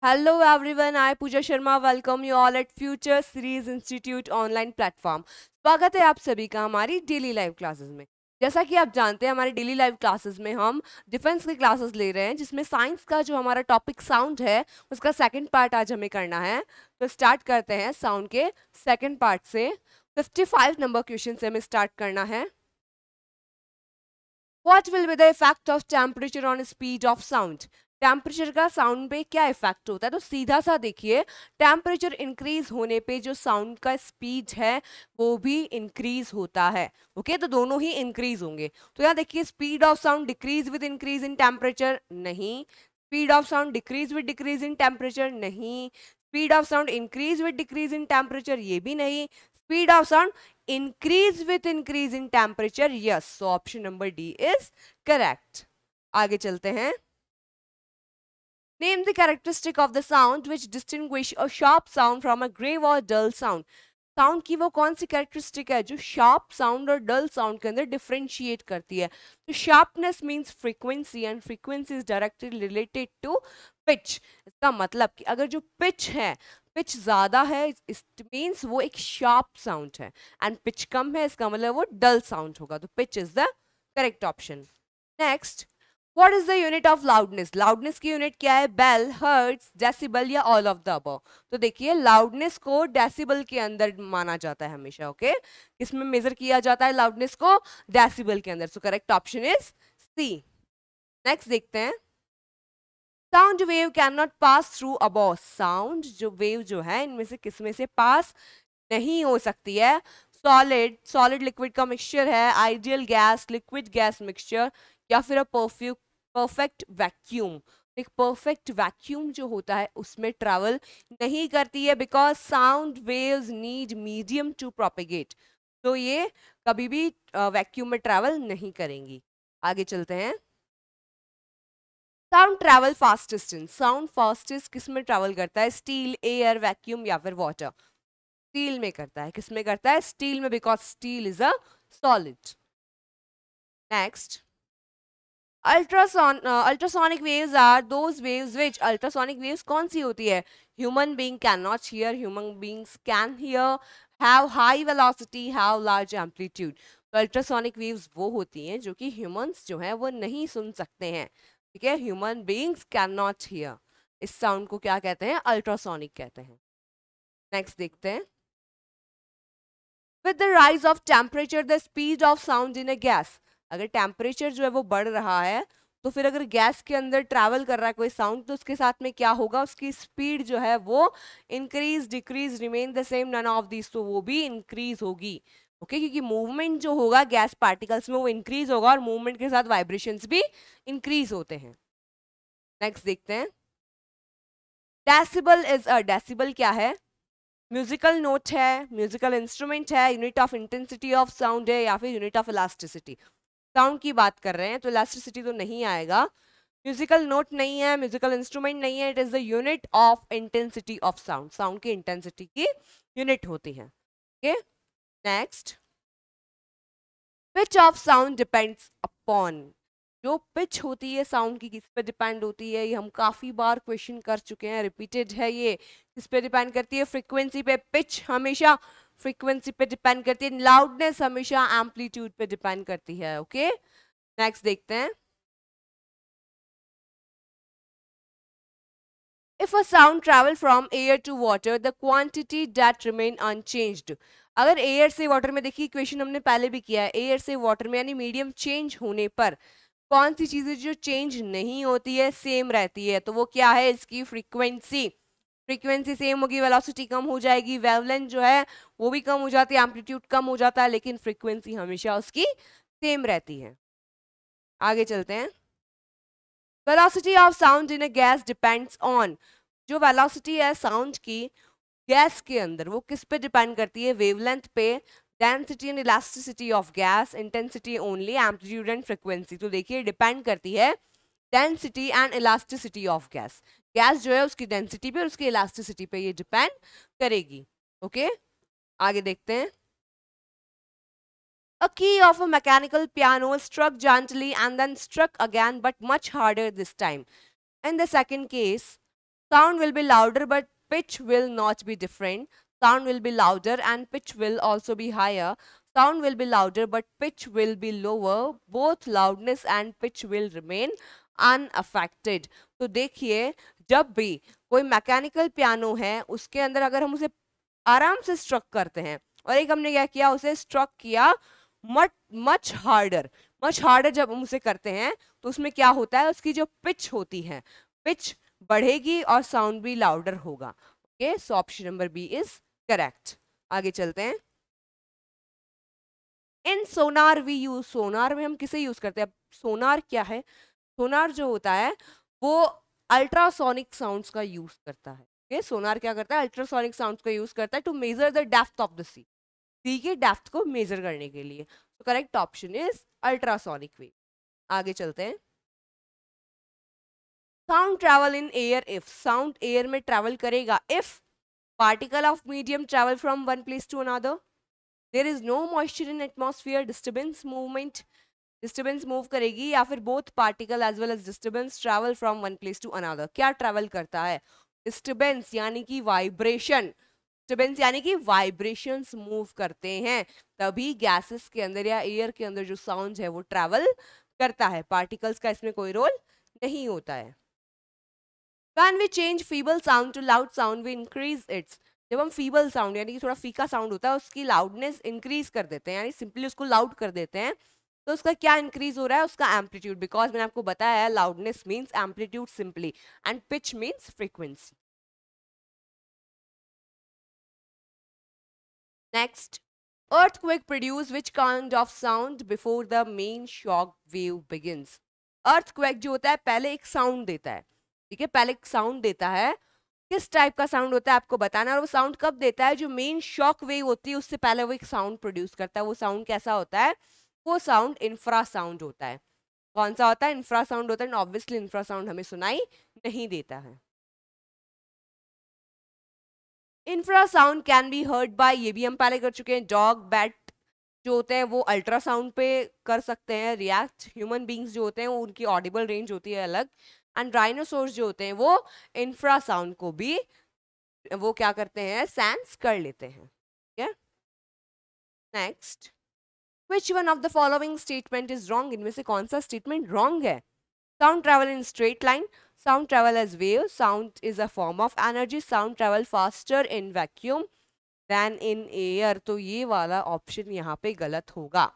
Hello everyone, I Pooja Sharma welcome you all at Future Series Institute online platform. स्वागत है आप सभी का हमारी डेली लाइव क्लासेस में। जैसा कि आप जानते हैं हमारी डेली लाइव क्लासेस में हम डिफेंस की क्लासेस ले रहे हैं, जिसमें साइंस का जो हमारा टॉपिक साउंड है उसका सेकंड पार्ट आज हमें करना है। तो स्टार्ट करते हैं साउंड के सेकंड पार्ट से। 55 नंबर क्वेश्चन से हमें स्टार्ट करना है। What will be the effect of temperature on speed of sound? Temperature का साउंड पे क्या इफेक्ट होता है? तो सीधा सा देखिए, टेम्परेचर इंक्रीज होने पे जो साउंड का स्पीड है वो भी इंक्रीज होता है। ओके, तो दोनों ही इंक्रीज होंगे। तो यहाँ देखिए, speed of sound decrease with increase in temperature, नहीं। Speed of sound decrease with decrease in temperature, नहीं। Speed of sound increase with decrease in temperature, ये भी नहीं। Speed of sound increase with increase in temperature, yes, so option number D is correct। आगे चलते हैं। Name the characteristic of the sound which distinguish a sharp sound from a grave or dull sound। Sound की वो कौन सी characteristic है जो sharp sound और डल sound के अंदर डिफरेंशिएट करती है? तो sharpness means frequency and frequency is directly related to pitch. इसका मतलब कि अगर जो पिच है, पिच ज्यादा है, इट मींस वो एक शार्प साउंड है, एंड पिच कम है इसका मतलब वो डल साउंड होगा। तो pitch is the correct option. Next, what is the unit of loudness? Loudness की यूनिट क्या है? बेल, हर्ट्ज, डेसिबल या ऑल ऑफ द अबव? तो देखिए, लाउडनेस को डेसिबल के अंदर माना जाता है हमेशा। ओके, किसमें मेजर किया जाता है लाउडनेस को? डेसिबल के अंदर। So correct option is C. Next देखते हैं। Sound wave can not pass through a boss. Sound जो वेव जो है इनमें से किसमें से पास नहीं हो सकती है? सॉलिड, सॉलिड लिक्विड का मिक्सचर है, ideal gas, liquid gas mixture, या फिर परफेक्ट वैक्यूम। एक परफेक्ट वैक्यूम जो होता है उसमें ट्रैवल नहीं करती है, because sound waves need medium to propagate. तो ये कभी भी वैक्यूम में ट्रैवल नहीं करेंगी। आगे चलते हैं। Sound travel fastest in, sound fastest किस में ट्रैवल करता है? स्टील, एयर, वैक्यूम या फिर वाटर? स्टील में करता है। किस में करता है? स्टील में, because steel is a solid. Next, ultrasonic waves are those waves which, ultrasonic waves कौन सी होती है? Human being can not hear, human beings can hear, have high velocity, have large amplitude. तो अल्ट्रासोनिक वेव्स वो होती हैं जो कि ह्यूमंस जो है वो नहीं सुन सकते हैं। ठीक है, human beings can not here. इस साउंड को क्या कहते हैं? अल्ट्रासोनिक कहते हैं। नेक्स्ट देखते हैं। With the rise of temperature the speed of sound in a gas, अगर टेम्परेचर जो है वो बढ़ रहा है तो फिर अगर गैस के अंदर ट्रैवल कर रहा है कोई साउंड, तो उसके साथ में क्या होगा? उसकी स्पीड जो है वो increase, decrease, remain the same, none of this, तो वो भी इंक्रीज होगी। ओके, क्योंकि मूवमेंट जो होगा गैस पार्टिकल्स में वो इंक्रीज होगा, और मूवमेंट के साथ वाइब्रेशंस भी इंक्रीज होते हैं। नेक्स्ट देखते हैं। डेसिबल इज अ, डेसिबल क्या है? म्यूजिकल नोट है, म्यूजिकल इंस्ट्रूमेंट है, unit of intensity of sound है, या फिर यूनिट ऑफ इलास्टिसिटी? साउंड की बात कर रहे हैं तो इलास्टिसिटी तो नहीं आएगा। म्यूजिकल नोट नहीं है, म्यूजिकल इंस्ट्रूमेंट नहीं है, it is the unit of intensity of sound. Sound की इंटेंसिटी की यूनिट होती है। Okay, next, pitch of sound depends upon, जो पिच होती है साउंड की किस पे डिपेंड होती है? ये हम काफी बार क्वेश्चन कर चुके हैं, रिपीटेड है ये। किस पे डिपेंड करती है? फ्रीक्वेंसी पे। पिच हमेशा फ्रीक्वेंसी पे डिपेंड करती है, लाउडनेस हमेशा एम्पलीट्यूड पे डिपेंड करती है। ओके, नेक्स्ट देखते हैं। If a sound travel from air to water, the quantity that remain unchanged। अगर एयर से वाटर में, देखिए इक्वेशन हमने पहले भी किया है, एयर से वाटर में यानी मीडियम चेंज होने पर कौन सी चीजें जो चेंज नहीं होती है, सेम रहती है? तो वो क्या है? इसकी फ्रीक्वेंसी। फ्रीक्वेंसी सेम होगी, वेलोसिटी कम हो जाएगी, वेवलेंथ जो है वो भी कम हो जाती है, एम्पलीट्यूड कम हो जाता है, लेकिन फ्रीक्वेंसी हमेशा उसकी सेम रहती है। आगे चलते हैं। Velocity of sound in a gas depends on, जो वेलोसिटी है साउंड की गैस के अंदर वो किस पे डिपेंड करती है? वेवलेंथ पे, density and elasticity of gas, intensity only, amplitude and frequency. तो देखिए, डिपेंड करती है density and elasticity of gas. Gas जो है उसकी डेंसिटी पे और उसकी इलास्टिसिटी पे ये डिपेंड करेगी। ओके, आगे देखते हैं। A key of a mechanical piano struck gently and then struck again but much harder this time. In the second case, Sound will be louder but pitch will not be different. Sound will be louder and pitch will also be higher. Sound will be louder but pitch will be lower. Both loudness and pitch will remain unaffected. तो देखिए, जब भी कोई mechanical piano है उसके अंदर अगर हम उसे आराम से स्ट्रक करते हैं और एक हमने क्या किया, उसे स्ट्रक किया मच हार्डर जब हम उसे करते हैं तो उसमें क्या होता है, उसकी जो पिच होती है, पिच बढ़ेगी और साउंड भी लाउडर होगा. Okay, so option number B is correct. आगे चलते हैं. इन सोनार वी यूज, सोनार में हम किसे यूज करते हैं? सोनार क्या है? सोनार जो होता है वो अल्ट्रासोनिक साउंड्स का यूज करता है. ओके, सोनार क्या करता है? अल्ट्रासोनिक साउंड्स का यूज करता है to measure the depth of the sea के डेप्थ को मेजर करने के लिए. तो correct option is ultrasonic wave. आगे चलते हैं. Sound travel in air if, sound air में ट्रैवल करेगा if particle of medium travel from one place to another, there is no moisture in atmosphere, disturbance movement, disturbance move करेगी, या फिर both particle as well as disturbance travel from one place to another. क्या travel करता है? Disturbance यानी कि vibration, disturbance यानी कि वाइब्रेशंस मूव करते हैं, तभी गैसेस के अंदर या एयर के अंदर जो साउंड है वो ट्रैवल करता है. पार्टिकल्स का इसमें कोई रोल नहीं होता है. When we change feeble sound to loud sound, we increase its. जब हम फीबल साउंड यानी कि थोड़ा फीका साउंड होता है उसकी लाउडनेस इंक्रीज कर देते हैं, यानी सिंपली उसको लाउड कर देते हैं, तो उसका क्या इंक्रीज हो रहा है? उसका एम्पलीट्यूड. बिकॉज मैंने आपको बताया है loudness means amplitude simply and pitch means frequency. Next, earthquake produce which kind of sound before the main shock wave begins? earthquake जो होता है पहले एक साउंड देता है, ठीक है, पहले एक साउंड देता है. किस टाइप का साउंड होता है आपको बताना, और वो साउंड कब देता है? जो मेन शॉक वेव होती है उससे पहले वो एक साउंड प्रोड्यूस करता है. वो साउंड कैसा होता है? वो साउंड इंफ्रा साउंड होता है. कौन सा होता है? इंफ्रा साउंड होता है. ऑब्वियसली इंफ्रा साउंड हमें सुनाई नहीं देता है. Infra sound can be heard by, ये भी हम पहले कर चुके हैं. डॉग, बैट जो होते हैं वो अल्ट्रासाउंड पे कर सकते हैं रिएक्ट. ह्यूमन बींग्स जो होते हैं वो उनकी ऑडिबल रेंज होती है अलग. एंड डायनासोर्स जो होते हैं वो इंफ्रा साउंड को भी वो क्या करते हैं? सेंस कर लेते हैं. ठीक है. Next, which one of the following statement is wrong? इनमें से कौन सा स्टेटमेंट रॉन्ग है? Sound travel in straight line, sound travel as wave, sound is a form of energy, sound travel faster in vacuum than in air. तो ये वाला option यहाँ पे गलत होगा.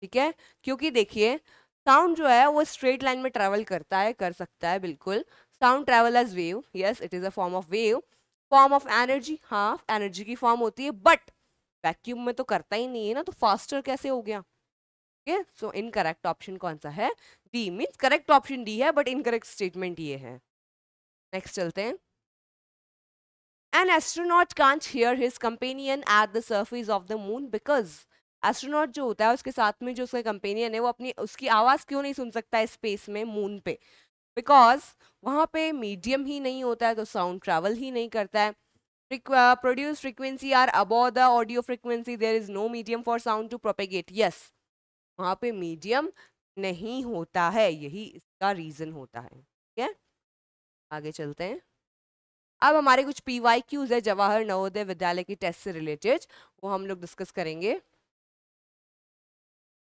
ठीक है, क्योंकि देखिए साउंड जो है वो स्ट्रेट लाइन में ट्रेवल करता है, कर सकता है बिल्कुल. Sound travel as wave, yes it is a form of wave. Form of energy, हाँ एनर्जी की फॉर्म होती है, बट वैक्यूम में तो करता ही नहीं है ना, तो फास्टर कैसे हो गया? ओके, सो इनकरेक्ट ऑप्शन कौन सा है? D. Means correct option D है बट इनकरेक्ट स्टेटमेंट ये है. नेक्स्ट चलते हैं. An astronaut can't hear his companion at the surface of the moon because astronaut जो होता है उसके साथ में जो उसका कंपेनियन है वो अपनी उसकी आवाज़ क्यों नहीं सुन सकता है स्पेस में, मून पे? बिकॉज वहाँ पे मीडियम ही नहीं होता है, तो साउंड ट्रैवल ही नहीं करता है. Produce frequency are above the audio frequency, there is no medium for sound to propagate. Yes, वहाँ पे मीडियम नहीं होता है, यही इसका रीजन होता है. ठीक है, आगे चलते हैं. अब हमारे कुछ PYQs है जवाहर नवोदय विद्यालय की टेस्ट से रिलेटेड, वो हम लोग डिस्कस करेंगे.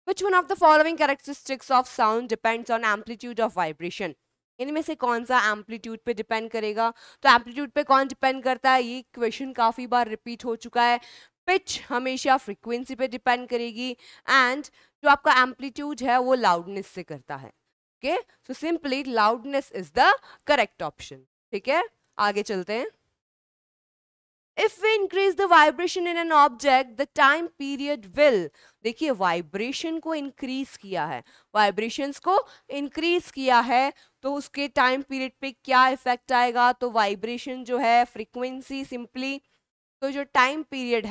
Which one of the following characteristics of sound depends on amplitude of vibration? इनमें से कौन सा एम्पलीट्यूड पे डिपेंड करेगा? तो एम्पलीट्यूड पे कौन डिपेंड करता है? ये क्वेश्चन काफी बार रिपीट हो चुका है. पिच हमेशा फ्रीक्वेंसी पे डिपेंड करेगी एंड जो आपका एम्पलीट्यूड है वो लाउडनेस से करता है. Okay, so simply loudness is the correct option. ठीक है, आगे चलते हैं. If we increase the vibration in an object, the time period will. देखिए वाइब्रेशन को इंक्रीज किया है, वाइब्रेशंस को इंक्रीज किया है, तो उसके टाइम पीरियड पे क्या इफेक्ट आएगा? तो वाइब्रेशन जो है फ्रीक्वेंसी सिंपली, तो जो टाइम पीरियड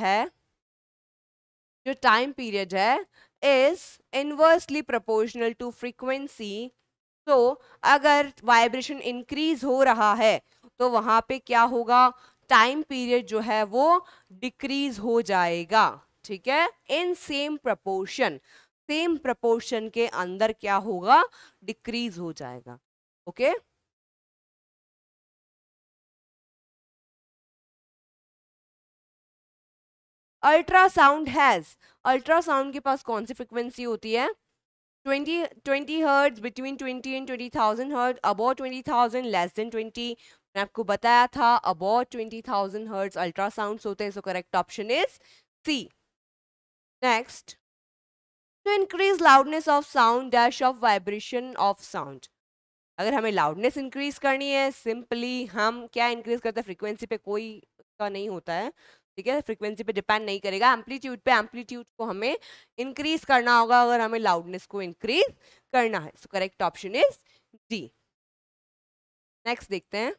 है is inversely proportional to frequency. तो अगर वाइब्रेशन इंक्रीज हो रहा है तो वहां पे क्या होगा? टाइम पीरियड जो है वो डिक्रीज हो जाएगा. ठीक है, इन सेम प्रपोर्शन के अंदर क्या होगा? डिक्रीज हो जाएगा. ओके, अल्ट्रासाउंड हैज, अल्ट्रासाउंड के पास कौन सी फ्रिक्वेंसी होती है? 20 hertz, between 20 and 20,000 hertz, above 20,000, less than 20। मैं आपको बताया था अबव 20,000 हर्ट्ज अल्ट्रासाउंड होते हैं, so correct option is C. Next, to increase loudness of sound dash of vibration of sound. अगर हमें लाउडनेस इंक्रीज करनी है, सिंपली हम क्या इंक्रीज करते हैं? फ्रीक्वेंसी पे कोई का नहीं होता है, ठीक है, फ्रीक्वेंसी पे डिपेंड नहीं करेगा, एम्पलीट्यूड पे, एम्पलीट्यूड को हमें इंक्रीज करना होगा अगर हमें लाउडनेस को इंक्रीज करना है। So correct option is D. Next देखते हैं,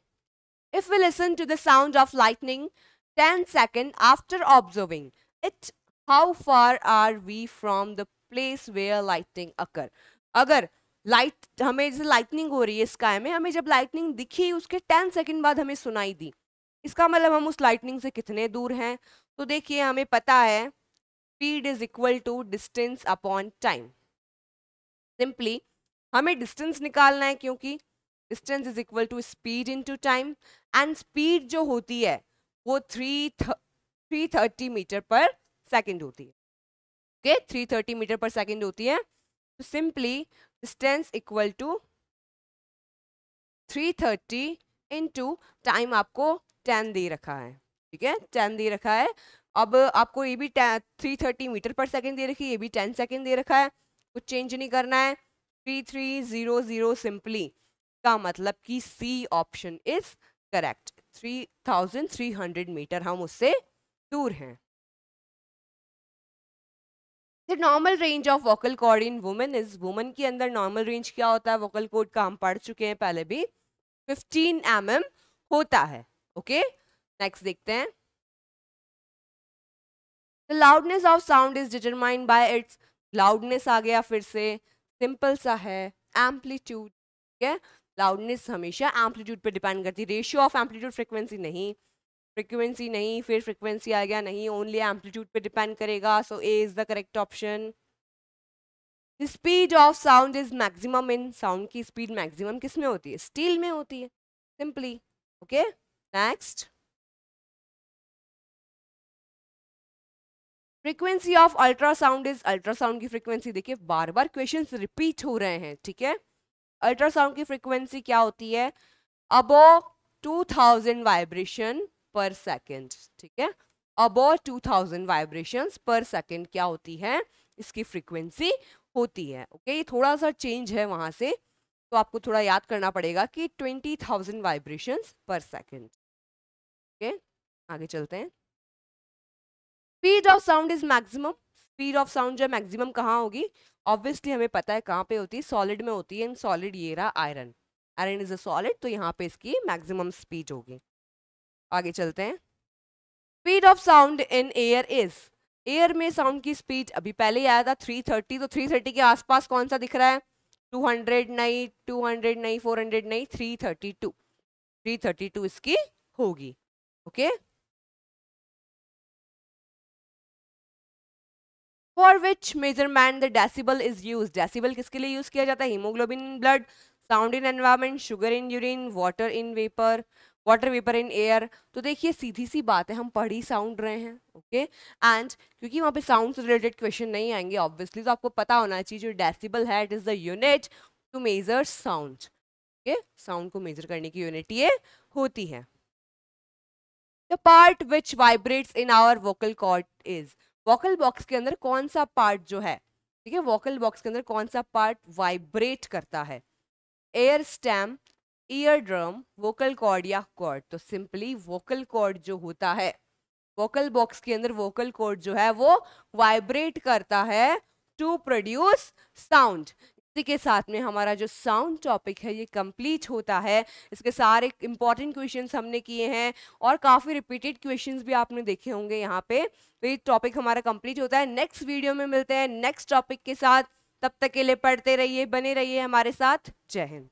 if we listen to the sound of lightning 10 second after observing it, how far are we from the place where lightning occur. अगर लाइट हमें जैसे lightning हो रही है स्काई में, हमें जब लाइटनिंग दिखी उसके 10 सेकेंड बाद हमें सुनाई दी, इसका मतलब हम उस लाइटनिंग से कितने दूर हैं? तो देखिए हमें पता है speed is equal to distance upon time. Simply हमें डिस्टेंस निकालना है, क्योंकि distance is equal to speed into time, and speed जो होती है वो 330 मीटर पर सेकेंड होती है। ओके, 330 मीटर पर सेकेंड होती है। तो simply distance equal to 330 into time आपको 10 दे रखा है, ठीक है, 10 दे रखा है। अब आपको ये भी 330 मीटर पर सेकेंड दे रखी है, ये भी 10 सेकेंड दे रखा है, कुछ चेंज नहीं करना है। 3300 सिंपली का मतलब कि C option is correct. 3300 metre हम उससे दूर हैं। The normal range of vocal cord in women is, women के अंदर नॉर्मल रेंज क्या होता है वोकल कॉर्ड का? हम पढ़ चुके हैं पहले भी, 15 mm होता है। ओके, नेक्स्ट देखते हैं, the loudness of sound is determined by its, loudness आ गया फिर से, सिंपल सा है, एम्पलीट्यूड, ठीक है, लाउडनेस हमेशा एम्पलीट्यूड पे डिपेंड करती है, रेशियो ऑफ एम्पलीट्यूड फ्रीक्वेंसी नहीं, फ्रीक्वेंसी नहीं, फिर फ्रीक्वेंसी आ गया नहीं, ओनली एम्पलीट्यूड पे डिपेंड करेगा। So A is the correct option. The speed of sound is maximum in, sound की स्पीड मैक्सिमम किस में होती है? स्टील में होती है, simply. Okay, next, frequency of ultrasound is, ultrasound की फ्रीक्वेंसी देखिए बार बार क्वेश्चंस रिपीट हो रहे हैं, ठीक है, अल्ट्रासाउंड की फ्रीक्वेंसी क्या होती है? अबव 2000 वाइब्रेशन पर सेकेंड, ठीक है, अबव 2000 वाइब्रेशंस पर सेकेंड क्या होती है? इसकी फ्रीक्वेंसी होती है। ओके, ये थोड़ा सा चेंज है वहां से, तो आपको थोड़ा याद करना पड़ेगा कि 20,000 वाइब्रेशंस पर सेकेंड। ओके, आगे चलते हैं, speed of sound is maximum, speed of sound जो मैक्सिमम कहाँ होगी? ऑब्वियसली हमें पता है कहाँ पे होती है, सॉलिड में होती है, सॉलिड ये रहा iron, iron is a solid, तो यहाँ पे इसकी मैक्सिमम स्पीड होगी। आगे चलते हैं, speed of sound in air is, air में साउंड की स्पीड अभी पहले ही आया था 330, तो 330 के आसपास कौन सा दिख रहा है? 200 नहीं, 200 नहीं, 400 नहीं, 332, 332 इसकी होगी। Okay, for which measurement the decibel is use, decibel किसके लिए यूज किया जाता है? Haemoglobin in blood, sound in environment, sugar in urine, water in vapour, water vapour in air. तो देखिए सीधी सी बात है, हम पढ़ ही साउंड रहे हैं। ओके, एंड क्योंकि वहाँ पे साउंड से रिलेटेड क्वेश्चन नहीं आएंगे ऑब्वियसली, तो आपको पता होना चाहिए जो डेसिबल है it is the unit to measure sound. Okay, sound को मेजर करने की यूनिट ये होती है। The part which vibrates in our vocal cord is, vocal box के अंदर कौन सा पार्ट जो है, ठीक है, वोकल बॉक्स के अंदर कौन सा पार्ट वाइब्रेट करता है? Air stem, ear drum, vocal cord या कॉर्ड? तो सिंपली वोकल कॉर्ड जो होता है, वोकल बॉक्स के अंदर वोकल कॉर्ड जो है वो वाइब्रेट करता है टू प्रोड्यूस साउंड। इसी के साथ में हमारा जो साउंड टॉपिक है ये कंप्लीट होता है। इसके सारे इंपॉर्टेंट क्वेश्चंस हमने किए हैं और काफ़ी रिपीटेड क्वेश्चंस भी आपने देखे होंगे यहाँ पे। तो ये टॉपिक हमारा कंप्लीट होता है। नेक्स्ट वीडियो में मिलते हैं नेक्स्ट टॉपिक के साथ। तब तक के लिए पढ़ते रहिए, बने रहिए हमारे साथ। जय हिंद।